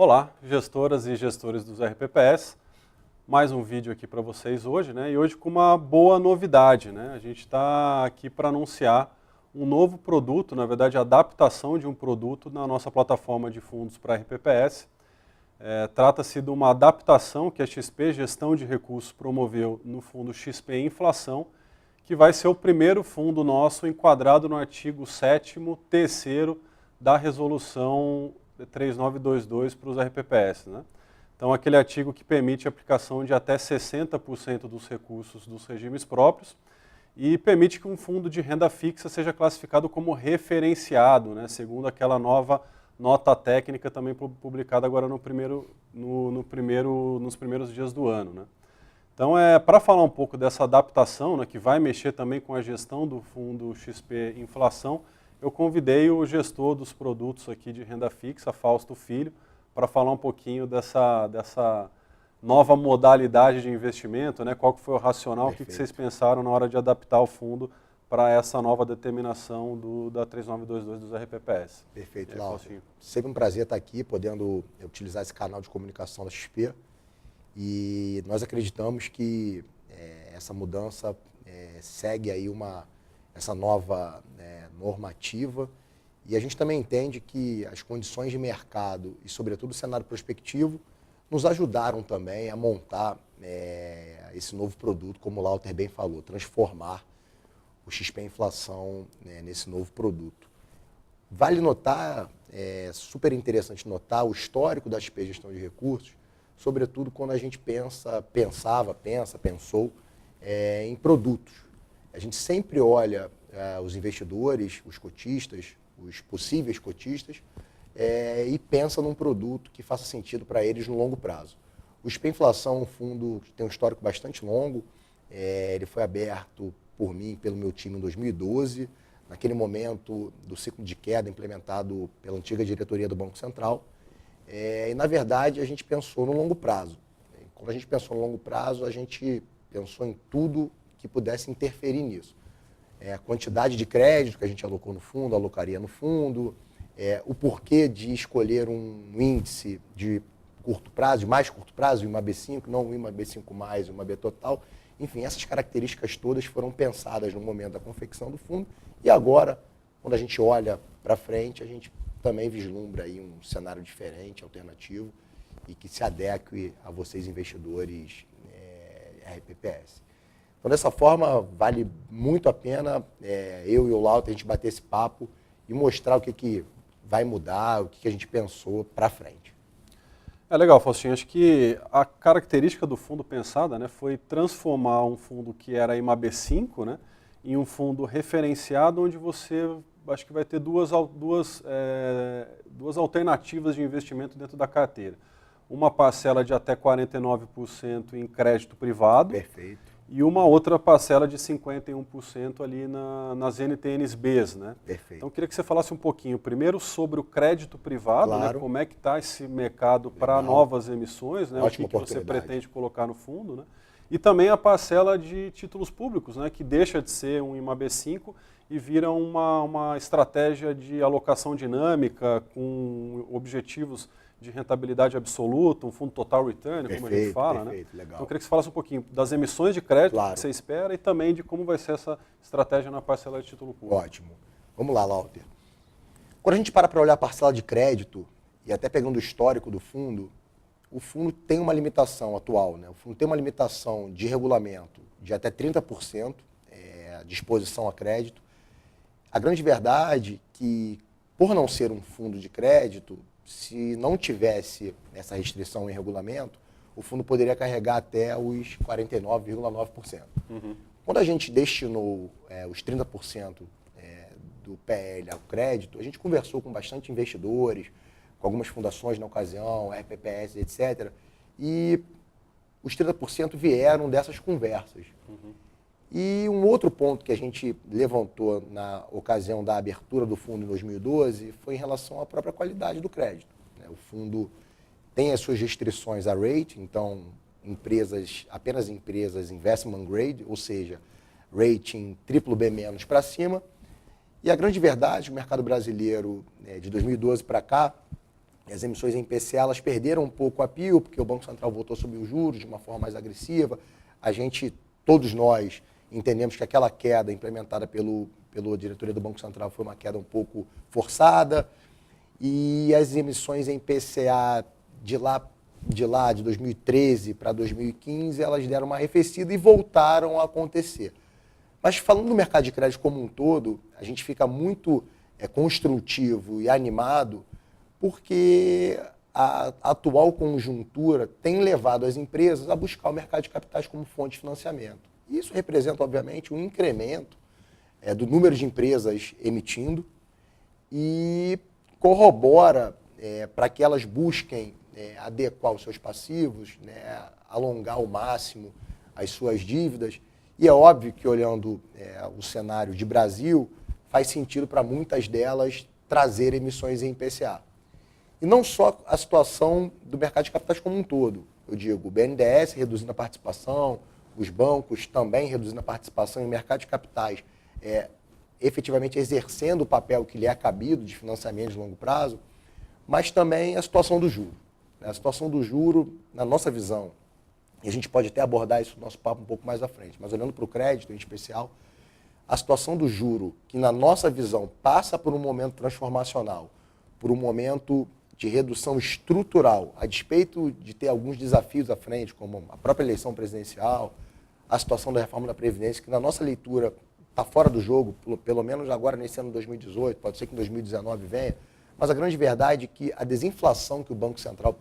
Olá, gestoras e gestores dos RPPS. Mais um vídeo aqui para vocês hoje, né? E hoje com uma boa novidade, né? A gente está aqui para anunciar um novo produto, na verdade a adaptação de um produto na nossa plataforma de fundos para RPPS. Trata-se de uma adaptação que a XP Gestão de Recursos promoveu no fundo XP Inflação, que vai ser o primeiro fundo nosso enquadrado no artigo 7º, terceiro da resolução 3922 para os RPPS, né? Então, aquele artigo que permite a aplicação de até 60% dos recursos dos regimes próprios e permite que um fundo de renda fixa seja classificado como referenciado, né, segundo aquela nova nota técnica também publicada agora nos primeiros dias do ano, né? Então, para falar um pouco dessa adaptação, né, que vai mexer também com a gestão do fundo XP Inflação, eu convidei o gestor dos produtos aqui de renda fixa, Fausto Filho, para falar um pouquinho dessa nova modalidade de investimento, né? Qual que foi o racional, o que vocês pensaram na hora de adaptar o fundo para essa nova determinação da 3922 dos RPPS. Perfeito, Lauro. Sempre um prazer estar aqui, podendo utilizar esse canal de comunicação da XP. E nós acreditamos que essa mudança segue aí essa nova normativa, e a gente também entende que as condições de mercado e, sobretudo, o cenário prospectivo nos ajudaram também a montar esse novo produto, como o Lauter bem falou, transformar o XP Inflação nesse novo produto. Vale notar, é super interessante notar o histórico da XP Gestão de Recursos, sobretudo quando a gente pensou em produtos. A gente sempre olha os investidores, os cotistas, os possíveis cotistas, e pensa num produto que faça sentido para eles no longo prazo. O XP Inflação é um fundo que tem um histórico bastante longo. Ele foi aberto por mim e pelo meu time em 2012, naquele momento do ciclo de queda implementado pela antiga diretoria do Banco Central. E, na verdade, a gente pensou no longo prazo. Quando a gente pensou no longo prazo, a gente pensou em tudo que pudesse interferir nisso. A quantidade de crédito que a gente alocou no fundo, alocaria no fundo, o porquê de escolher um índice de curto prazo, de mais curto prazo, uma B5, não uma B5+, uma B total. Enfim, essas características todas foram pensadas no momento da confecção do fundo, e agora, quando a gente olha para frente, a gente também vislumbra aí um cenário diferente, alternativo, e que se adeque a vocês, investidores RPPS. Então, dessa forma, vale muito a pena eu e o Lauter a gente bater esse papo e mostrar o que vai mudar, o que a gente pensou para frente. Legal, Faustinho. Acho que a característica do fundo pensada, né, foi transformar um fundo que era uma B5, né, em um fundo referenciado, onde você acho que vai ter duas alternativas de investimento dentro da carteira. Uma parcela de até 49% em crédito privado. Perfeito. E uma outra parcela de 51% ali nas NTNs-Bs, né? Perfeito. Então, eu queria que você falasse um pouquinho, primeiro, sobre o crédito privado, claro, né? Como é que está esse mercado para novas emissões, né? Ótima o que você pretende colocar no fundo, né? E também a parcela de títulos públicos, né? Que deixa de ser um IMAB5 e vira uma estratégia de alocação dinâmica com objetivos de rentabilidade absoluta, um fundo total return, como a gente fala, né? Legal. Então, eu queria que você falasse um pouquinho das emissões de crédito que você espera e também de como vai ser essa estratégia na parcela de título público. Ótimo. Vamos lá, Lauter. Quando a gente para olhar a parcela de crédito, e até pegando o histórico do fundo, o fundo tem uma limitação atual, né? O fundo tem uma limitação de regulamento de até 30% de exposição a crédito. A grande verdade é que, por não ser um fundo de crédito, se não tivesse essa restrição em regulamento, o fundo poderia carregar até os 49,9%. Quando a gente destinou os 30% do PL ao crédito, a gente conversou com bastante investidores, com algumas fundações na ocasião, RPPS, etc. E os 30% vieram dessas conversas. E um outro ponto que a gente levantou na ocasião da abertura do fundo em 2012 foi em relação à própria qualidade do crédito. O fundo tem as suas restrições a rating, então apenas empresas investment grade, ou seja, rating BBB- para cima. E a grande verdade, o mercado brasileiro, de 2012 para cá, As emissões em PCA, elas perderam um pouco a appeal, porque o Banco Central voltou a subir os juros de uma forma mais agressiva. Todos nós, entendemos que aquela queda implementada pela diretoria do Banco Central foi uma queda um pouco forçada. E as emissões em PCA de 2013 para 2015, elas deram uma arrefecida e voltaram a acontecer. Mas falando do mercado de crédito como um todo, a gente fica muito construtivo e animado porque a atual conjuntura tem levado as empresas a buscar o mercado de capitais como fonte de financiamento. Isso representa, obviamente, um incremento do número de empresas emitindo e corrobora para que elas busquem adequar os seus passivos, alongar ao máximo as suas dívidas. E é óbvio que, olhando o cenário de Brasil, faz sentido para muitas delas trazer emissões em IPCA. E não só a situação do mercado de capitais como um todo. Eu digo, o BNDES reduzindo a participação, os bancos também reduzindo a participação em mercado de capitais, efetivamente exercendo o papel que lhe é cabido de financiamento de longo prazo, mas também a situação do juro. A situação do juro, na nossa visão, e a gente pode até abordar isso no nosso papo um pouco mais à frente, mas olhando para o crédito em especial, a situação do juro, que na nossa visão passa por um momento transformacional, por um momento de redução estrutural, a despeito de ter alguns desafios à frente, como a própria eleição presidencial, a situação da reforma da Previdência, que na nossa leitura está fora do jogo, pelo menos agora nesse ano de 2018, pode ser que em 2019 venha, mas a grande verdade é que a desinflação que o Banco Central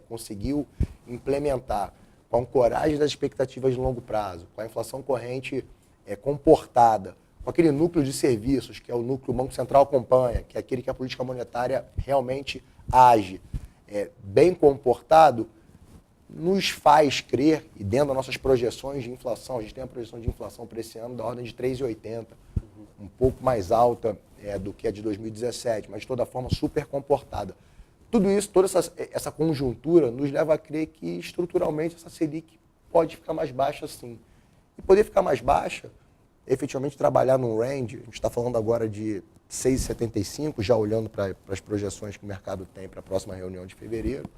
conseguiu implementar, com a ancoragem das expectativas de longo prazo, com a inflação corrente comportada, com aquele núcleo de serviços, que é o núcleo que o Banco Central acompanha, que é aquele que a política monetária realmente age, bem comportado, nos faz crer, e dentro das nossas projeções de inflação, a gente tem uma projeção de inflação para esse ano da ordem de 3,80, um pouco mais alta do que a de 2017, mas de toda forma super comportada. Tudo isso, toda essa conjuntura nos leva a crer que estruturalmente essa Selic pode ficar mais baixa sim. E poder ficar mais baixa, efetivamente trabalhar num range, a gente está falando agora de 6,75, já olhando para as projeções que o mercado tem para a próxima reunião de fevereiro,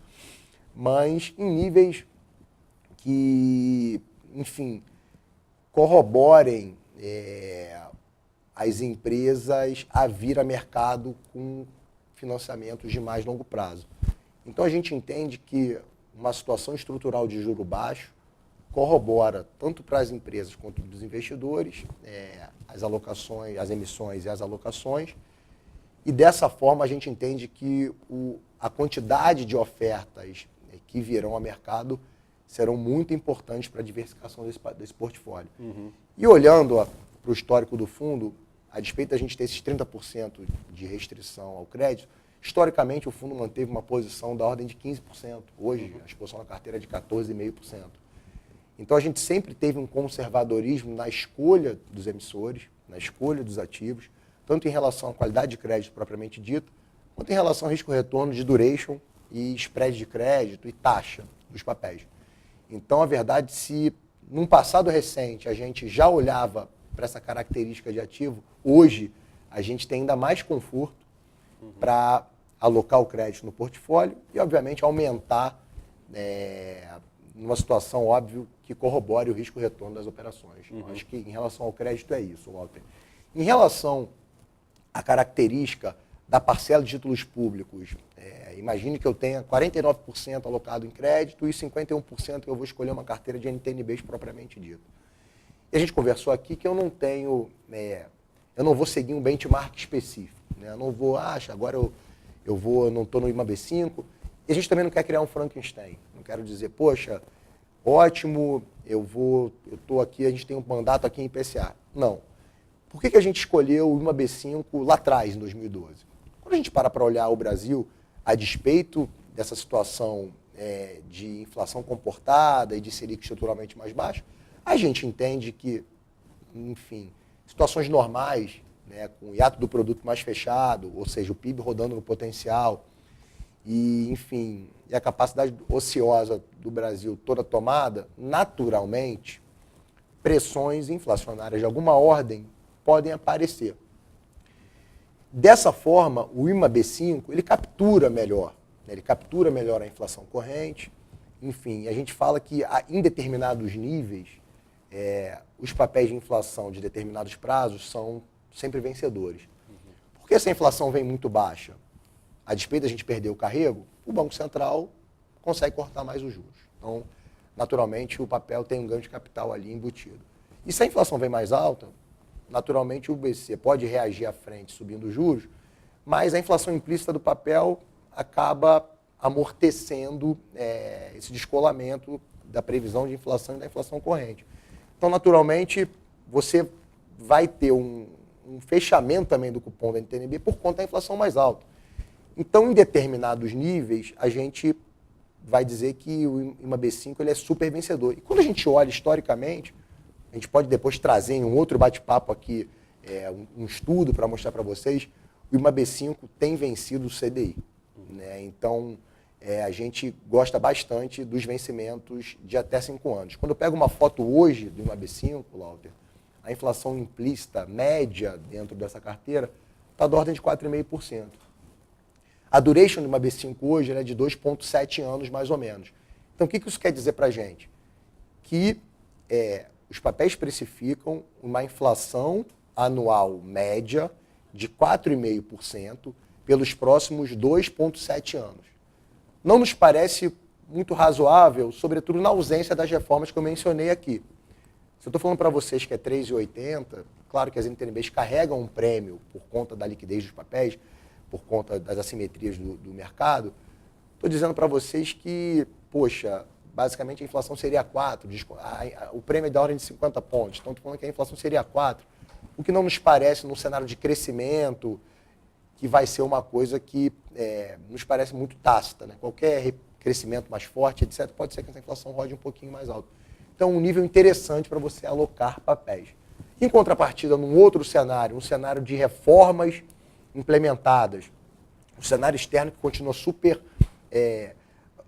mas em níveis que, enfim, corroborem as empresas a vir a mercado com financiamentos de mais longo prazo. Então a gente entende que uma situação estrutural de juro baixo corrobora tanto para as empresas quanto para os investidores as alocações, as emissões e as alocações, e dessa forma a gente entende que a quantidade de ofertas que virão ao mercado serão muito importantes para a diversificação desse portfólio. Uhum. E olhando para o histórico do fundo, a despeito da gente ter esses 30% de restrição ao crédito, historicamente o fundo manteve uma posição da ordem de 15%. Hoje, a exposição na carteira é de 14,5%. Então, a gente sempre teve um conservadorismo na escolha dos emissores, na escolha dos ativos, tanto em relação à qualidade de crédito propriamente dita, quanto em relação ao risco-retorno de duration e spread de crédito e taxa dos papéis. Então, a verdade, se num passado recente a gente já olhava para essa característica de ativo, hoje a gente tem ainda mais conforto para alocar o crédito no portfólio e, obviamente, aumentar numa situação, óbvio, que corrobore o risco-retorno das operações. Acho que em relação ao crédito é isso, Walter. Em relação à característica da parcela de títulos públicos, imagine que eu tenha 49% alocado em crédito e 51% eu vou escolher uma carteira de NTNBs propriamente dita. E a gente conversou aqui que eu não tenho, eu não vou seguir um benchmark específico. Né? Eu não vou, agora eu não estou no IMA B5. E a gente também não quer criar um Frankenstein. Não quero dizer, poxa, ótimo, eu estou aqui, a gente tem um mandato aqui em IPCA. Não. Por que a gente escolheu o IMA B5 lá atrás, em 2012? Quando a gente para olhar o Brasil, a despeito dessa situação de inflação comportada e de Selic estruturalmente mais baixa, a gente entende que, enfim, situações normais, né, com o hiato do produto mais fechado, ou seja, o PIB rodando no potencial, e, enfim, e a capacidade ociosa do Brasil toda tomada, naturalmente, pressões inflacionárias de alguma ordem podem aparecer. Dessa forma, o IMA B5 ele captura melhor Ele captura melhor a inflação corrente. Enfim, a gente fala que em determinados níveis, os papéis de inflação de determinados prazos são sempre vencedores. Porque se a inflação vem muito baixa, a despeito da gente perder o carrego, o Banco Central consegue cortar mais os juros. Então, naturalmente, o papel tem um ganho de capital ali embutido. E se a inflação vem mais alta, naturalmente o BC pode reagir à frente subindo os juros, mas a inflação implícita do papel acaba amortecendo esse descolamento da previsão de inflação e da inflação corrente. Então, naturalmente, você vai ter um fechamento também do cupom da NTN-B por conta da inflação mais alta. Então, em determinados níveis, a gente vai dizer que o IMAB5 ele é super vencedor. E quando a gente olha historicamente, a gente pode depois trazer em um outro bate-papo aqui um estudo para mostrar para vocês, o IMAB5 tem vencido o CDI. Né? Então, a gente gosta bastante dos vencimentos de até 5 anos. Quando eu pego uma foto hoje do IMAB5, Lauter, a inflação implícita média dentro dessa carteira está da ordem de 4,5%. A duration do IMAB5 hoje é de 2,7 anos, mais ou menos. Então, o que isso quer dizer para a gente? Que os papéis precificam uma inflação anual média de 4,5% pelos próximos 2,7 anos. Não nos parece muito razoável, sobretudo na ausência das reformas que eu mencionei aqui. Se eu estou falando para vocês que é 3,80, claro que as NTNBs carregam um prêmio por conta da liquidez dos papéis, por conta das assimetrias do mercado. Estou dizendo para vocês que, poxa, basicamente a inflação seria 4, o prêmio é da ordem de 50 pontos, então estou falando que a inflação seria 4, o que não nos parece num cenário de crescimento, que vai ser uma coisa que nos parece muito tácita. Né? Qualquer crescimento mais forte, etc., pode ser que essa inflação rode um pouquinho mais alto. Então, um nível interessante para você alocar papéis. Em contrapartida, num outro cenário, um cenário de reformas implementadas, um cenário externo que continua super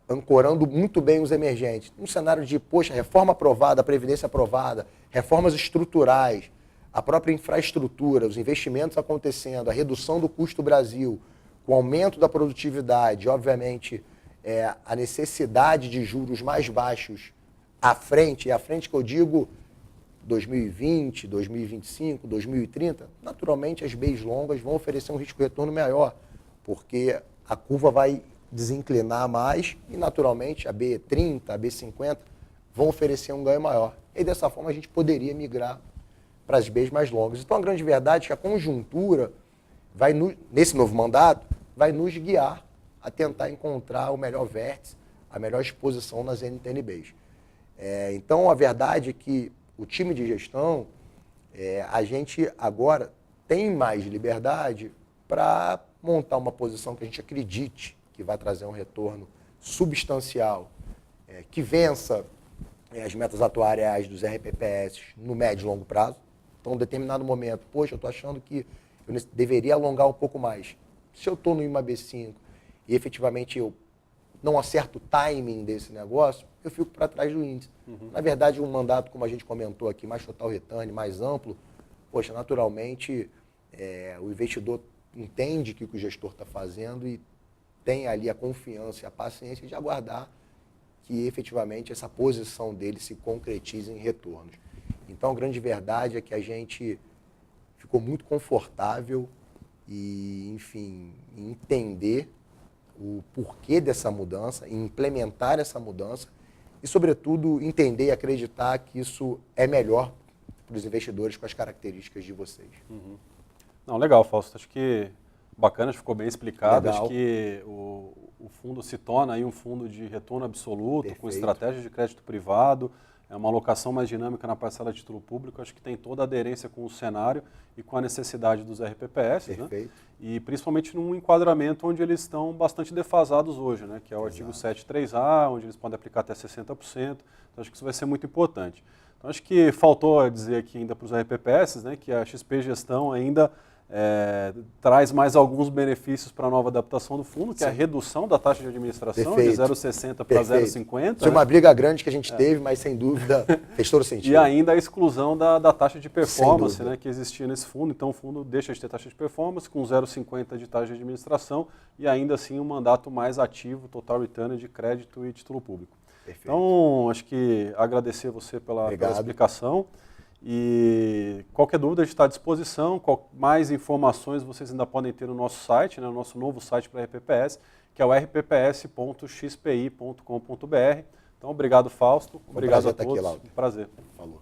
ancorando muito bem os emergentes, um cenário de, poxa, reforma aprovada, previdência aprovada, reformas estruturais, a própria infraestrutura, os investimentos acontecendo, a redução do custo Brasil, com o aumento da produtividade, obviamente, a necessidade de juros mais baixos à frente, e à frente que eu digo 2020, 2025, 2030, naturalmente as Bs longas vão oferecer um risco-retorno maior, porque a curva vai desinclinar mais e, naturalmente, a B30, a B50 vão oferecer um ganho maior. E dessa forma a gente poderia migrar para as Bs mais longas. Então a grande verdade é que a conjuntura, nesse novo mandato, vai nos guiar a tentar encontrar o melhor vértice, a melhor exposição nas NTNBs. Então a verdade é que o time de gestão, a gente agora tem mais liberdade para montar uma posição que a gente acredite que vai trazer um retorno substancial, que vença as metas atuariais dos RPPS no médio e longo prazo. Então, em determinado momento, poxa, eu estou achando que eu deveria alongar um pouco mais. Se eu estou no IMAB5 e efetivamente eu não acerto o timing desse negócio, eu fico para trás do índice. Na verdade, um mandato, como a gente comentou aqui, mais total return, mais amplo, poxa, naturalmente, o investidor entende que o que o gestor está fazendo e tem ali a confiança e a paciência de aguardar que efetivamente essa posição dele se concretize em retornos. Então, a grande verdade é que a gente ficou muito confortável e, enfim, em entender o porquê dessa mudança, em implementar essa mudança e, sobretudo, entender e acreditar que isso é melhor para os investidores com as características de vocês. Não, legal, Fausto. Acho que bacana, ficou bem explicado. Legal. Acho que o fundo se torna aí um fundo de retorno absoluto, Perfeito. com estratégia de crédito privado, é uma alocação mais dinâmica na parcela de título público. Acho que tem toda a aderência com o cenário e com a necessidade dos RPPS, Perfeito. né? E principalmente num enquadramento onde eles estão bastante defasados hoje, né? Que é o artigo 7.3a, onde eles podem aplicar até 60%. Então, acho que isso vai ser muito importante. Então, acho que faltou dizer aqui ainda para os RPPS, né, que a XP Gestão ainda traz mais alguns benefícios para a nova adaptação do fundo, que Sim. é a redução da taxa de administração Perfeito. de 0,60 para 0,50. Foi uma briga grande que a gente teve, mas sem dúvida fez todo sentido. E ainda a exclusão da taxa de performance, Sem dúvida. né, que existia nesse fundo. Então o fundo deixa de ter taxa de performance com 0,50 de taxa de administração e ainda assim um mandato mais ativo, total return de crédito e título público. Perfeito. Então, acho que agradecer você pela explicação. E qualquer dúvida, a gente está à disposição. Mais informações vocês ainda podem ter no nosso site, né, no nosso novo site para a RPPS, que é o rpps.xpi.com.br. Então, obrigado, Fausto. Obrigado a todos. Estar aqui, Lauro. Prazer. Falou.